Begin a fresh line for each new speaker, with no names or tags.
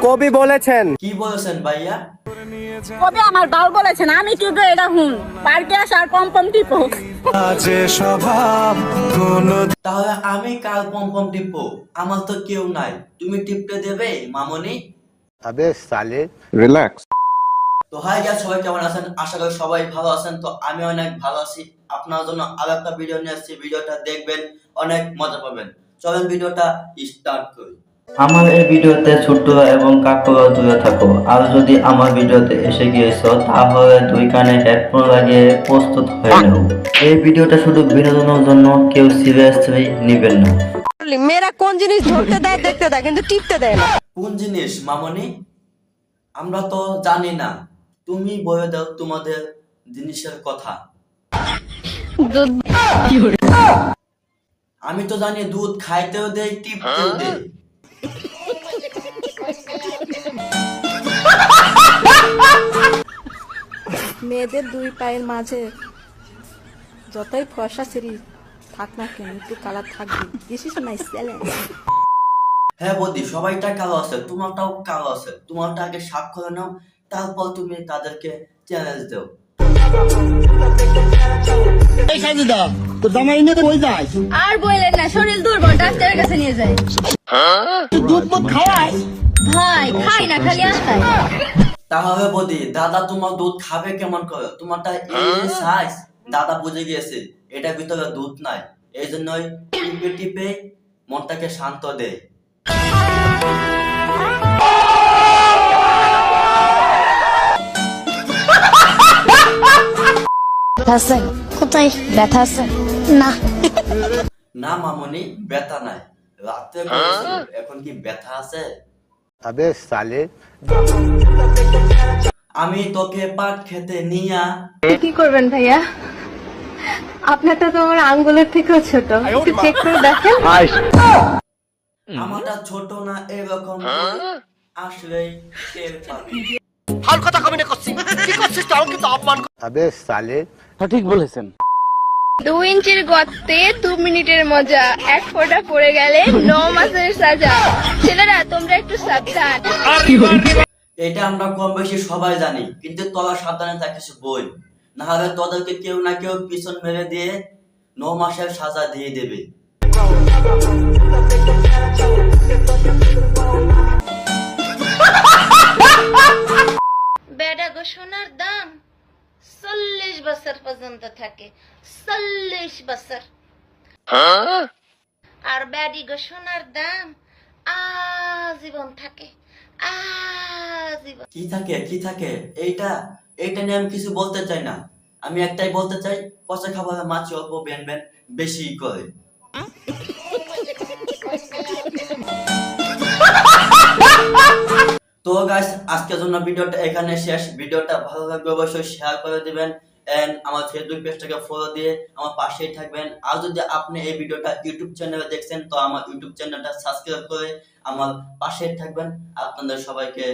কবি বলেছেন।
কি বলেছেন ভাইয়া?
কবি আমার বাল বলেছেন, আমি টিপে এটা হুন পার্কে আসার পম টিপো।
তাহলে আমি কাল পম টিপবো? আমার তো কেউ নাই, তুমি টিপতে দেবে মামনি?
আবে সালে রিল্যাক্স।
তো হাই গাইস, সবাই কেমন আছেন? আশা করি সবাই ভালো আছেন। তো আমি অনেক ভালো আছি। আপনার জন্য আরো একটা ভিডিও নিয়ে আসছি, ভিডিওটা দেখবেন, অনেক মজা পাবেন। চলেন ভিডিওটা স্টার্ট করি। আমার এই ভিডিওতে ছোট্টরা এবং কাকুরা দূরে থাকো। আর যদি আমার ভিডিওতে এসে গিয়েছো তাহলে দুই কানে হেডফোন লাগিয়ে প্রস্তুত হয়ে নাও। এই ভিডিওটা শুধু বিনোদনের জন্য, কেউ সিরিয়াসলি নেবেন না।
মেয়েরা কোন জিনিস ধরতে দেয় দেখতে দেয়, কিন্তু টিপতে দেয় না।
কোন জিনিস মামনি? আমরা তো জানি না, তুমি বলে দাও তোমাদের জিনিসের কথা। আমি তো জানি দুধ খাইতেও দেয়, টিপতেও দেয়।
মেয়েদের দুই পায়ের মাঝে যতই ফর্সা সিঁড়ি থাক না কেন, একটু কালার থাকবে। This is my challenge.
হ্যাঁ বৌদি, সবাইটা কালো আছে, তোমারটাও কালো আছে। তোমারটা আগে সাফ করে নাও, তারপর তুমি তাদেরকে চ্যালেঞ্জ দাও।
আর বললেন না, শরীর দুর্বল, ডাক্তারের কাছে নিয়ে যাই। ভাই খাই না, খালি আস্তায়।
তাহলে বৌদি, দাদা তোমার দুধ খাবে কেমন করে? তোমারটা এই সাইজ, দাদা বুঝে গিয়েছে এটার ভিতরে দুধ নাই, এই জন্যই টিপে টিপে মনটাকে শান্ত দেয়।
কোথায় ব্যথা আছে? না
না মামনি, ব্যথা নাই। রাতে করেছিল, এখন কি ব্যথা আছে?
আবে সালে
আমি তোকে পাট খেতে নিয়া।
কি করবেন ভাইয়া? আপনারটা তো আমার আঙ্গুলের থেকেও ছোট, একটু চেক করে দেখেন।
আমারটা ছোট না, এরকম আসলেই টের পাবি।
আবে সালে সঠিক বলেছেন।
2 ইঞ্চির গর্তে 2 মিনিটের মজা, এক ফোঁটা পড়ে গেলে 9 মাসের সাজা। ছেলেরা তোমরা একটু সাবধান।
এটা আমরা কম বেশি সবাই জানি, কিন্তু তোরা সাবধানে থাকিস বই, না হলে তোদেরকে কেউ না কেউ পিছন মেরে দিয়ে 9 মাসের সাজা দিয়ে দেবে।
বেডা গো সোনার দাম 40 বছর পর্যন্ত থাকে, 40 বছর। আর বেডি গো সোনার দাম আজীবন থাকে, আজীবন।
কি থাকে কি থাকে? এইটা এইটা নিয়ে আমি কিছু বলতে চাই না। আমি একটাই বলতে চাই, পচা খাবারে মাছ অল্প বেন বেন বেশি করে। তো গাইস, আজকের জন্য ভিডিওটা এখানে শেষ। ভিডিওটা ভালো লাগবে অবশ্যই শেয়ার করে দিবেন, এন্ড আমার ফেসবুক পেজটাকে ফলো দিয়ে আমার পাশেই থাকবেন। আর যদি আপনি এই ভিডিওটা ইউটিউব চ্যানেলে দেখছেন, তো আমার ইউটিউব চ্যানেলটা সাবস্ক্রাইব করে আমার পাশেই থাকবেন। আপনাদের সবাইকে